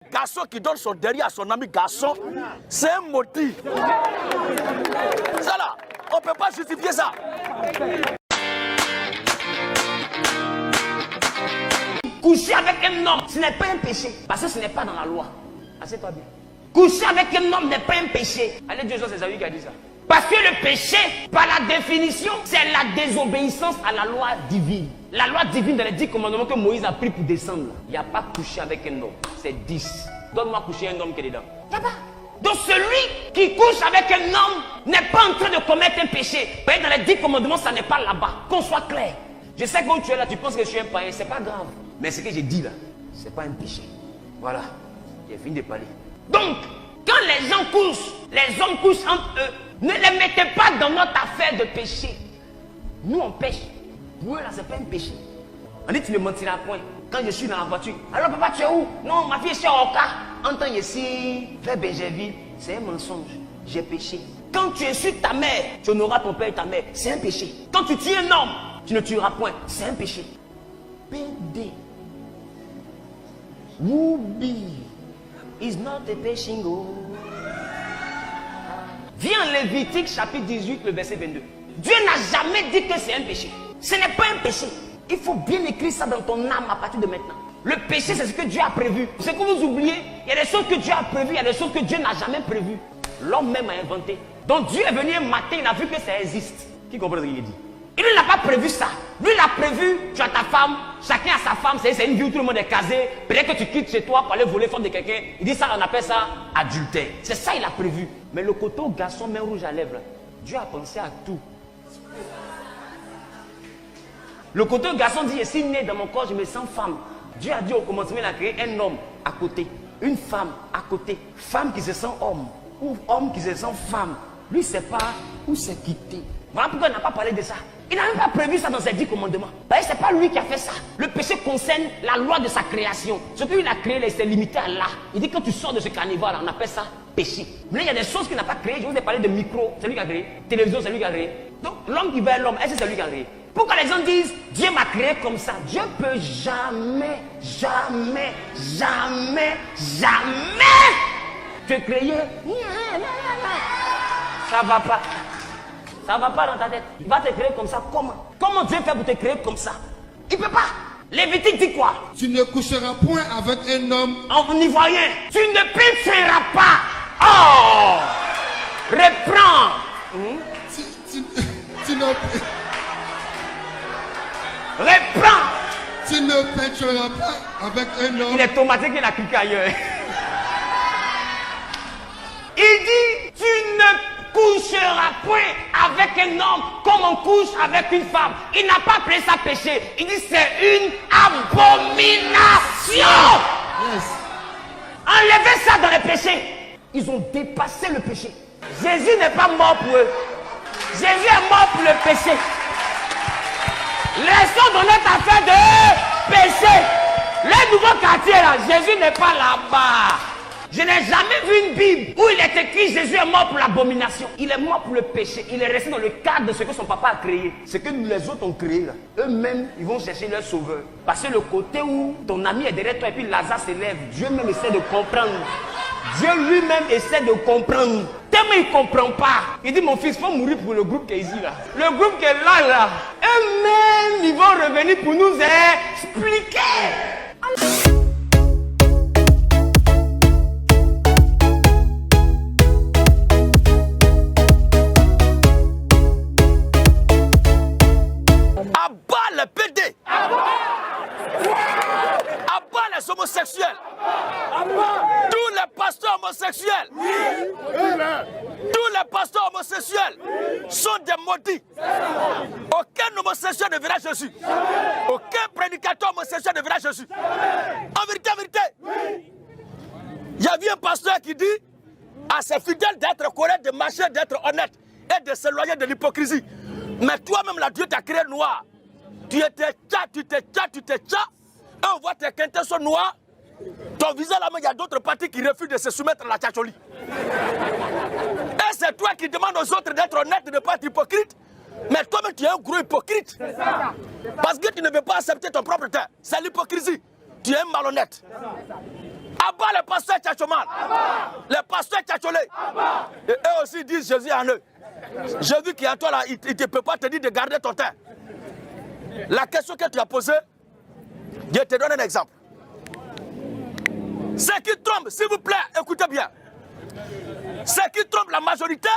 Garçon qui donne son derrière à son ami garçon, c'est un motif. Ça là, on ne peut pas justifier ça. Coucher avec un homme, ce n'est pas un péché, parce que ce n'est pas dans la loi. Assieds-toi bien. Coucher avec un homme n'est pas un péché. Allez, Dieu, c'est Esaü qui a dit ça. Parce que le péché, par la définition, c'est la désobéissance à la loi divine. La loi divine dans les 10 commandements que Moïse a pris pour descendre. Il n'y a pas couché avec un homme. C'est 10. Donne-moi coucher un homme qui est dedans. Il n'y a pas. Donc celui qui couche avec un homme n'est pas en train de commettre un péché. Parce que dans les 10 commandements, ça n'est pas là-bas. Qu'on soit clair. Je sais que quand tu es là, tu penses que je suis un païen. C'est pas grave. Mais ce que j'ai dit là, c'est pas un péché. Voilà. J'ai fini de parler. Donc, quand les gens couchent, les hommes couchent entre eux, ne les mettez pas dans notre affaire de péché. Nous, on pêche. Pour eux, là, c'est pas un péché. On dit, tu ne mentiras point. Quand je suis dans la voiture, alors papa, tu es où? Non, ma fille est chez Oka. Entends ici, vers Bégerville, c'est un mensonge. J'ai péché. Quand tu insultes ta mère, tu honoreras ton père et ta mère. C'est un péché. Quand tu tues un homme, tu ne tueras point. C'est un péché. PD. Woubi is not a péchingo. Viens en Lévitique chapitre 18, le verset 22. Dieu n'a jamais dit que c'est un péché. Ce n'est pas un péché. Il faut bien écrire ça dans ton âme à partir de maintenant. Le péché, c'est ce que Dieu a prévu. C'est que vous oubliez, il y a des choses que Dieu a prévues, il y a des choses que Dieu n'a jamais prévues. L'homme même a inventé. Donc Dieu est venu un matin, il a vu que ça existe. Qui comprend ce qu'il dit? Il n'a pas prévu ça. Lui, il a prévu, tu as ta femme, chacun a sa femme, c'est une vie où tout le monde est casé. Peut-être que tu quittes chez toi pour aller voler femme de quelqu'un. Il dit ça, on appelle ça adultère. C'est ça, il a prévu. Mais le côté au garçon, main rouge à lèvres, Dieu a pensé à tout. Le côté au garçon dit, je suis né dans mon corps, je me sens femme. Dieu a dit au commencement, il a créé un homme à côté, une femme à côté. Femme qui se sent homme, ou homme qui se sent femme. Lui, il ne sait pas où s'est quitté. Voilà pourquoi il n'a pas parlé de ça. Il n'a même pas prévu ça dans ses 10 commandements. Parce que ce n'est pas lui qui a fait ça. Le péché concerne la loi de sa création. Ce qu'il a créé, il s'est limité à là. Il dit que quand tu sors de ce carnivore, on appelle ça péché. Mais il y a des choses qu'il n'a pas créées. Je vous ai parlé de micro, c'est lui qui a créé. Télévision, c'est lui qui a créé. Donc l'homme qui veut être l'homme, est-ce que c'est lui qui a créé? Pourquoi les gens disent Dieu m'a créé comme ça? Dieu peut jamais, jamais, jamais, jamais te créer. Ça va pas. Ça ne va pas dans ta tête. Il va te créer comme ça. Comment? Comment Dieu fait pour te créer comme ça? Il ne peut pas. Lévitique dit quoi? Tu ne coucheras point avec un homme. En ivoirien. Tu ne pécheras pas. Oh! Reprends. Tu ne... Reprends. Tu ne pécheras pas avec un homme. Il est automatique, il a cliqué ailleurs. Il dit, tu ne coucheras point avec un homme comme on couche avec une femme. Il n'a pas appelé ça péché. Il dit c'est une abomination. Yes. Enlevez ça dans les péchés. Ils ont dépassé le péché. Jésus n'est pas mort pour eux. Jésus est mort pour le péché. Restons dans notre affaire de péché. Le nouveau quartier là, Jésus n'est pas là-bas. Je n'ai jamais vu une Bible où il est écrit Jésus est mort pour l'abomination. Il est mort pour le péché. Il est resté dans le cadre de ce que son papa a créé. Ce que les autres ont créé là. Eux-mêmes, ils vont chercher leur sauveur. Parce que le côté où ton ami est derrière toi et puis Lazare s'élève, Dieu même essaie de comprendre. Dieu lui-même essaie de comprendre. Tellement il ne comprend pas. Il dit mon fils, il faut mourir pour le groupe qui est ici là. Le groupe qui est là. Eux-mêmes, ils vont revenir pour nous expliquer. Abat les PD. Abat les homosexuels. Tous les pasteurs homosexuels. Tous les pasteurs homosexuels sont des maudits. Aucun homosexuel ne verra Jésus. Aucun prédicateur homosexuel ne verra Jésus. En vérité, il y avait un pasteur qui dit à ses fidèles d'être correct, de marcher, d'être honnête et de s'éloigner de l'hypocrisie. Mais toi-même, là, Dieu t'a créé noir. Tu étais tcha. Et on voit tes quintins sont noirs. Ton visage là, mais il y a d'autres partis qui refusent de se soumettre à la tchatcholi. Et c'est toi qui demandes aux autres d'être honnêtes, de ne pas être hypocrite. Mais toi-même, tu es un gros hypocrite. Parce que tu ne veux pas accepter ton propre temps. C'est l'hypocrisie. Tu es un malhonnête. Abat les pasteurs tchatchoman. Les pasteurs tchatcholés. Et eux aussi disent Jésus en eux. Jésus qui est en toi là, il ne peut pas te dire de garder ton teint. La question que tu as posée, je te donne un exemple. Ce qui trompe, s'il vous plaît, écoutez bien. Ce qui trompe la majorité,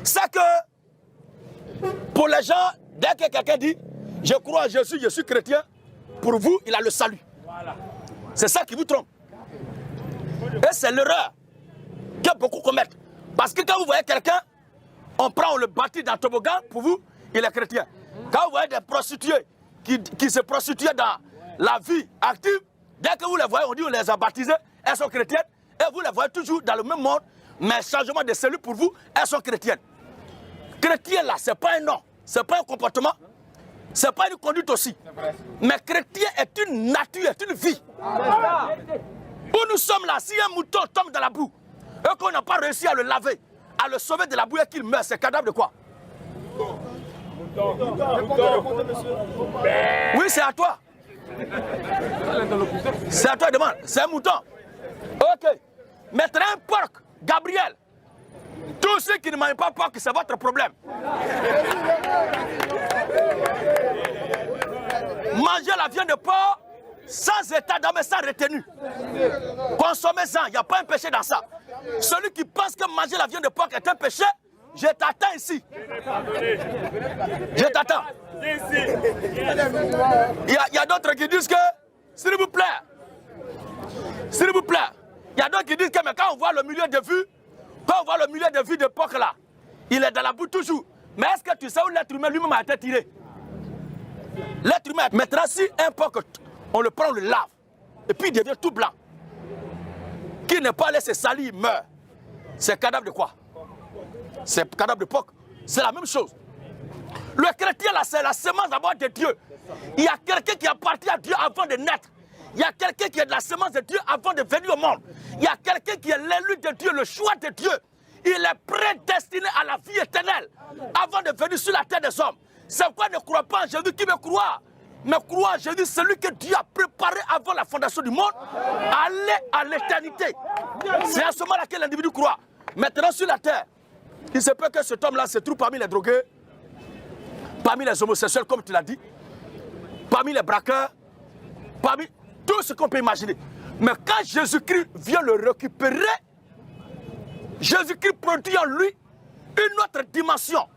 c'est que pour les gens, dès que quelqu'un dit je crois en Jésus, je suis chrétien, pour vous, il a le salut. C'est ça qui vous trompe. Et c'est l'erreur que beaucoup commettent. Parce que quand vous voyez quelqu'un, on le bâtit dans le toboggan, pour vous, il est chrétien. Quand vous voyez des prostituées qui se prostituent dans la vie active, dès que vous les voyez, on dit on les a baptisées, elles sont chrétiennes, et vous les voyez toujours dans le même monde, mais changement de cellule pour vous, elles sont chrétiennes. Chrétien là, ce n'est pas un nom, ce n'est pas un comportement, ce n'est pas une conduite aussi. Mais chrétien est une nature, est une vie. Où nous sommes là, si un mouton tombe dans la boue, et qu'on n'a pas réussi à le laver, à le sauver de la boue et qu'il meurt, c'est cadavre de quoi? Oui, c'est à toi. C'est à toi, demande. C'est un mouton. Ok. Mettre un porc, Gabriel. Tous ceux qui ne mangent pas porc, c'est votre problème. Manger la viande de porc sans état d'âme et sans retenue. Consommez-en, il n'y a pas un péché dans ça. Celui qui pense que manger la viande de porc est un péché, je t'attends ici. Je t'attends. Il y a d'autres qui disent que, s'il vous plaît, il y a d'autres qui disent que mais quand on voit le milieu de vue, de porc là, il est dans la boue toujours. Mais est-ce que tu sais où l'être humain lui-même a été tiré? L'être humain, maintenant si un porc, on le prend, on le lave, et puis il devient tout blanc. Qui n'est pas allé se salir, il meurt. C'est cadavre de quoi? C'est cadavre de porc. C'est la même chose. Le chrétien là, c'est la semence d'abord de Dieu. Il y a quelqu'un qui appartient à Dieu avant de naître. Il y a quelqu'un qui est de la semence de Dieu avant de venir au monde. Il y a quelqu'un qui est l'élu de Dieu, le choix de Dieu. Il est prédestiné à la vie éternelle avant de venir sur la terre des hommes. C'est pourquoi ne crois pas en Jésus qui me croit. Mais crois en Jésus, celui que Dieu a préparé avant la fondation du monde, aller à l'éternité. C'est à ce moment-là que l'individu croit. Maintenant sur la terre, il se peut que cet homme-là se trouve parmi les drogués, parmi les homosexuels, comme tu l'as dit, parmi les braqueurs, parmi tout ce qu'on peut imaginer. Mais quand Jésus-Christ vient le récupérer, Jésus-Christ produit en lui une autre dimension.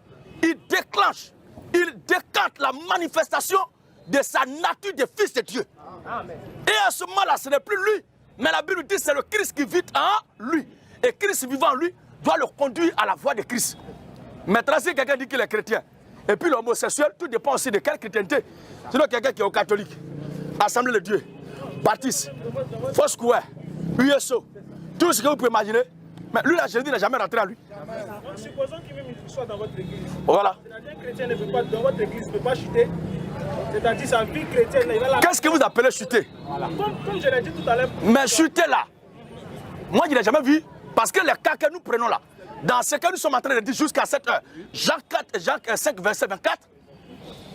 Il déclenche, il décante la manifestation de sa nature de fils de Dieu. Amen. Et à ce moment-là, ce n'est plus lui, mais la Bible dit que c'est le Christ qui vit en lui. Et Christ vivant en lui doit le conduire à la voie de Christ. Maintenant, si quelqu'un dit qu'il est chrétien, et puis l'homosexuel, tout dépend aussi de quelle chrétienté. Sinon, quelqu'un qui est au catholique, Assemblée de Dieu, Baptiste, Foursquare, USO, tout ce que vous pouvez imaginer. Mais lui, là, Jésus n'a jamais rentré à lui. Donc, supposons qu'il même soit dans votre église. Voilà. C'est-à-dire qu'un chrétien ne peut pas, dans votre église, ne peut pas chuter. C'est-à-dire sa vie chrétienne, il va la... Qu'est-ce que vous appelez chuter? Voilà. Comme je l'ai dit tout à l'heure. Mais chuter là, moi je n'ai jamais vu, parce que les cas que nous prenons là, dans ce que nous sommes en train de dire jusqu'à cette heure, Jean 5, verset 24,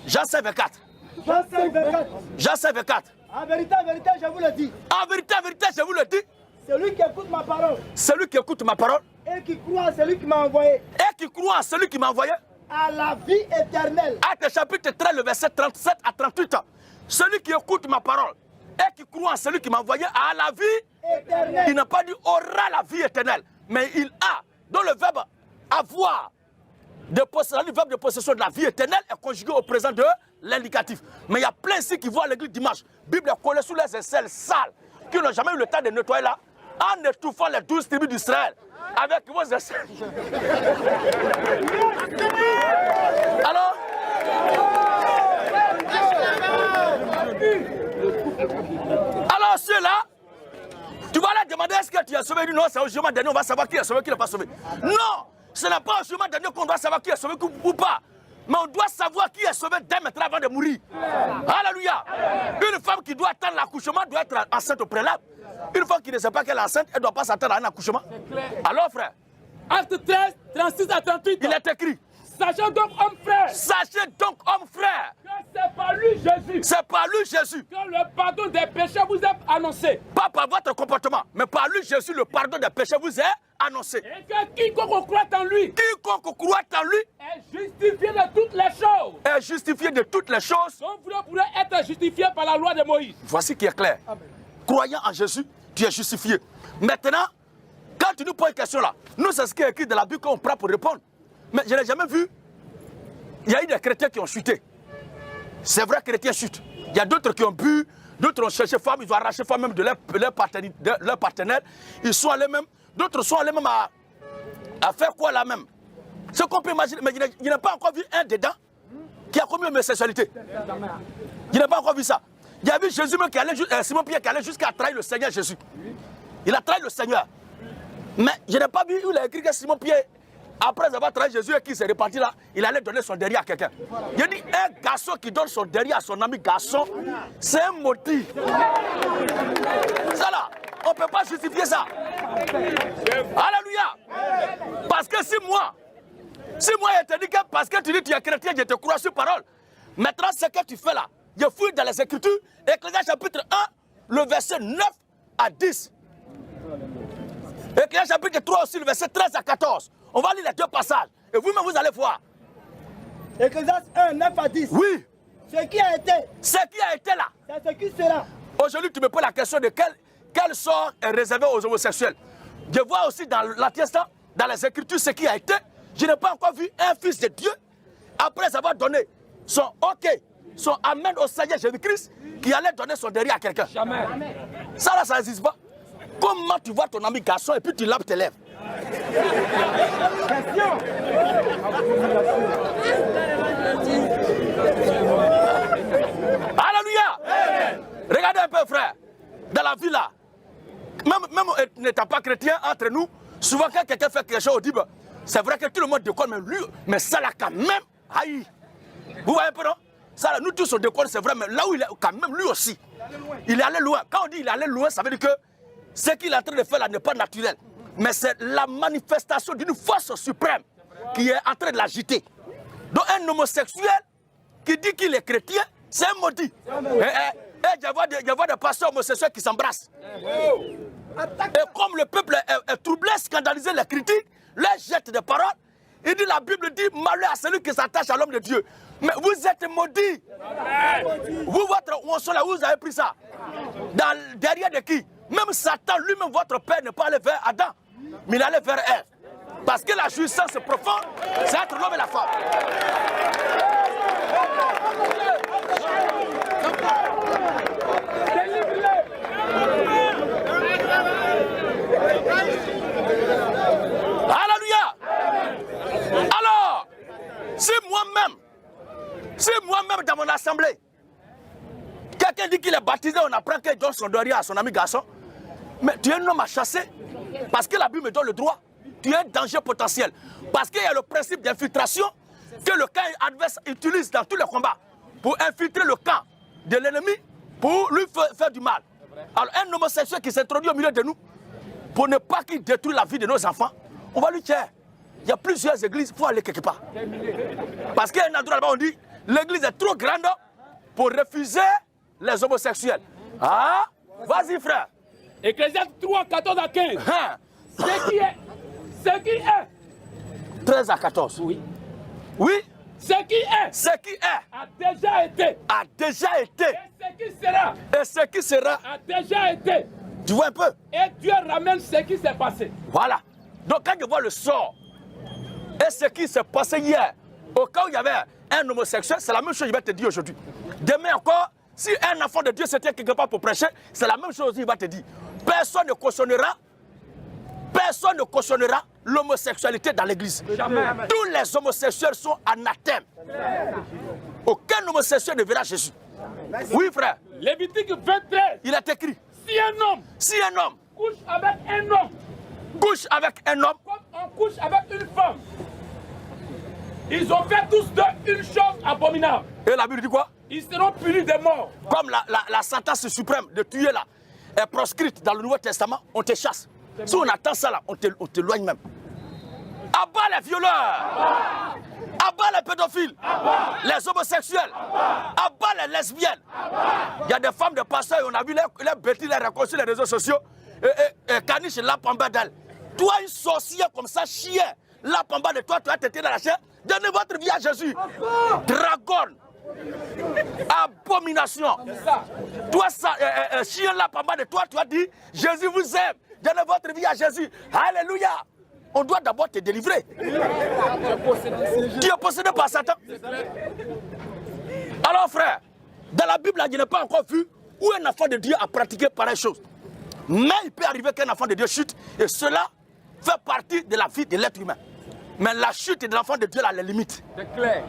Jean 5, 24. Jean 5, 24. Jean 5, 24. En vérité, je vous le dis. En vérité, je vous le dis. Celui qui écoute ma parole. Celui qui écoute ma parole. Et qui croit en celui qui m'a envoyé. Et qui croit en celui qui m'a envoyé. À la vie éternelle. Acte chapitre 13, le verset 37 à 38. Celui qui écoute ma parole et qui croit en celui qui m'a envoyé à la vie éternelle. Il n'a pas dit aura la vie éternelle, mais il a. Dans le verbe avoir, le verbe de possession de la vie éternelle est conjugué au présent de l'indicatif. Mais il y a plein ici qui voient l'église dimanche. Bible est collée sous les aisselles sales, qui n'ont jamais eu le temps de nettoyer là, en étouffant les 12 tribus d'Israël avec vos aisselles. Alors, ceux-là, tu vas leur demander est-ce que tu es sauvé? Non, c'est au jugement dernier, on va savoir qui est sauvé, qui n'est pas sauvé. Non, ce n'est pas au jugement dernier qu'on doit savoir qui est sauvé ou pas. Mais on doit savoir qui est sauvé dès maintenant avant de mourir. Alléluia. Une femme qui doit attendre l'accouchement doit être enceinte au préalable. Une femme qui ne sait pas qu'elle est enceinte, elle ne doit pas s'attendre à un accouchement. Alors frère, Acte 13, 36 à 38. Il est écrit. Sachez donc, homme frère, Sachez donc, homme frère, que c'est par lui Jésus c'est par lui Jésus, que le pardon des péchés vous est annoncé. pas par votre comportement, mais par lui Jésus, le pardon des péchés vous est annoncé. Et que quiconque croit en lui Quiconque croit en lui est justifié de toutes les choses. est justifié de toutes les choses. Donc vous ne pourrez être justifié par la loi de Moïse. Voici qui est clair. Croyant en Jésus, tu es justifié. Maintenant, quand tu nous poses une question là, nous c'est ce qui est écrit dans la Bible qu'on prend pour répondre. Mais je n'ai jamais vu. Il y a eu des chrétiens qui ont chuté. C'est vrai, chrétiens chutent. Il y a d'autres qui ont bu, d'autres ont cherché femme, ils ont arraché femme même de leur partenaire. Ils sont allés même, d'autres sont allés même à faire quoi là même. Ce qu'on peut imaginer, mais je n'ai pas encore vu un dedans qui a commis l'homosexualité. Je n'ai pas encore vu ça. Il y a vu Jésus même qui allait, Simon Pierre qui allait jusqu'à trahir le Seigneur Jésus. Il a trahi le Seigneur. Mais je n'ai pas vu où il a écrit que Simon Pierre, après avoir trahi Jésus et qui s'est reparti là, il allait donner son derrière à quelqu'un. Il a dit un garçon qui donne son derrière à son ami garçon, c'est un maudit. Ça là, on ne peut pas justifier ça. Alléluia. Parce que si moi je te dis que parce que tu dis que tu es chrétien, je te crois sur parole. Maintenant, ce que tu fais là, je fouille dans les Écritures, Ecclésiaste chapitre 1, le verset 9 à 10. Ecclésiaste chapitre 3 aussi, le verset 13 à 14. On va lire les deux passages. Et vous-même, vous allez voir. Ecclésiaste 1, 9 à 10. Oui. Ce qui a été, là. c'est ce qui sera. Aujourd'hui, tu me poses la question de quel sort est réservé aux homosexuels. Je vois aussi dans l'Ancien Testament, dans les Écritures, ce qui a été. Je n'ai pas encore vu un fils de Dieu, après avoir donné son OK, son Amen au Seigneur Jésus-Christ, qui allait donner son derrière à quelqu'un. Jamais. Ça là, ça n'existe pas. Comment tu vois ton ami garçon et puis tu laves tes lèvres? Alléluia. Regardez un peu, frère. Dans la vie là, même n'étant pas chrétien, entre nous, souvent quand quelqu'un fait quelque chose, on dit, c'est vrai que tout le monde déconne, mais lui, mais ça là quand même, aïe. Vous voyez un peu, non? Ça là, nous tous on déconne, c'est vrai, mais là où il est, quand même, lui aussi, il est allé loin. Quand on dit il est allé loin, ça veut dire que ce qu'il est en train de faire là n'est pas naturel. Mais c'est la manifestation d'une force suprême qui est en train de l'agiter. Donc un homosexuel qui dit qu'il est chrétien, c'est un maudit. Je vois des pasteurs homosexuels qui s'embrassent. Et comme le peuple est troublé, scandalisé, les critiques, les jette des paroles, il dit, la Bible dit, malheur à celui qui s'attache à l'homme de Dieu. Mais vous êtes maudits. Vous, votre là, vous avez pris ça. Derrière de qui? Même Satan, lui-même, votre père n'est pas allé vers Adam, mais il allait vers Ève. Parce que la jouissance profonde, c'est entre l'homme et la femme. Alléluia. Alors, si moi-même dans mon assemblée, quelqu'un dit qu'il est baptisé, on apprend qu'il donne son derrière à son ami garçon, mais tu es un homme à chasser, parce que la Bible me donne le droit, tu es un danger potentiel. Parce qu'il y a le principe d'infiltration que le camp adverse utilise dans tous les combats pour infiltrer le camp de l'ennemi pour lui faire du mal. Alors un homosexuel qui s'introduit au milieu de nous, pour ne pas qu'il détruise la vie de nos enfants, on va lui dire, il y a plusieurs églises, il faut aller quelque part. Parce qu'il y a un endroit là-bas, on dit, l'église est trop grande pour refuser les homosexuels. Ah, vas-y frère. Ecclésiaste 3, 14 à 15. Hein? Ce qui est. 13 à 14. Oui. Oui. Ce qui est. Ce qui est. A déjà été. A déjà été. Et ce qui sera. Et ce qui sera. A déjà été. Tu vois un peu? Et Dieu ramène ce qui s'est passé. Voilà. Donc quand je vois le sort et ce qui s'est passé hier, au cas où il y avait un homosexuel, c'est la même chose que je vais te dire aujourd'hui. Demain encore, si un enfant de Dieu s'était quelque part pour prêcher, c'est la même chose qu'il va te dire. Personne ne cautionnera l'homosexualité dans l'église. Tous les homosexuels sont anathèmes. Aucun homosexuel ne verra Jésus. Oui, frère. Lévitique 23. Il est écrit. Si un homme couche avec un homme, comme on couche avec une femme, ils ont fait tous deux une chose abominable. Et la Bible dit quoi? Ils seront punis de mort. Comme la sentence suprême de tuer là est proscrite dans le Nouveau Testament, on te chasse. Si on attend ça là, on t'éloigne même. Abat les violeurs. Abat les pédophiles. Les homosexuels. Abat les lesbiennes. Il y a des femmes de pasteurs, on a vu les bêtises, les réconcilier sur les réseaux sociaux. Et Caniche lappe en bas d'elle. Toi, une sorcière comme ça, chien, lappe en bas de toi, tu as tété dans la chair. Donnez votre vie à Jésus. Dragon. Abomination. Toi, chien lappe en bas de toi, tu as dit Jésus vous aime. Donnez votre vie à Jésus. Alléluia. On doit d'abord te délivrer. Tu es possédé par Satan. Alors frère, dans la Bible, je n'ai pas encore vu où un enfant de Dieu a pratiqué pareille chose. Mais il peut arriver qu'un enfant de Dieu chute et cela fait partie de la vie de l'être humain. Mais la chute de l'enfant de Dieu a les limites. C'est clair.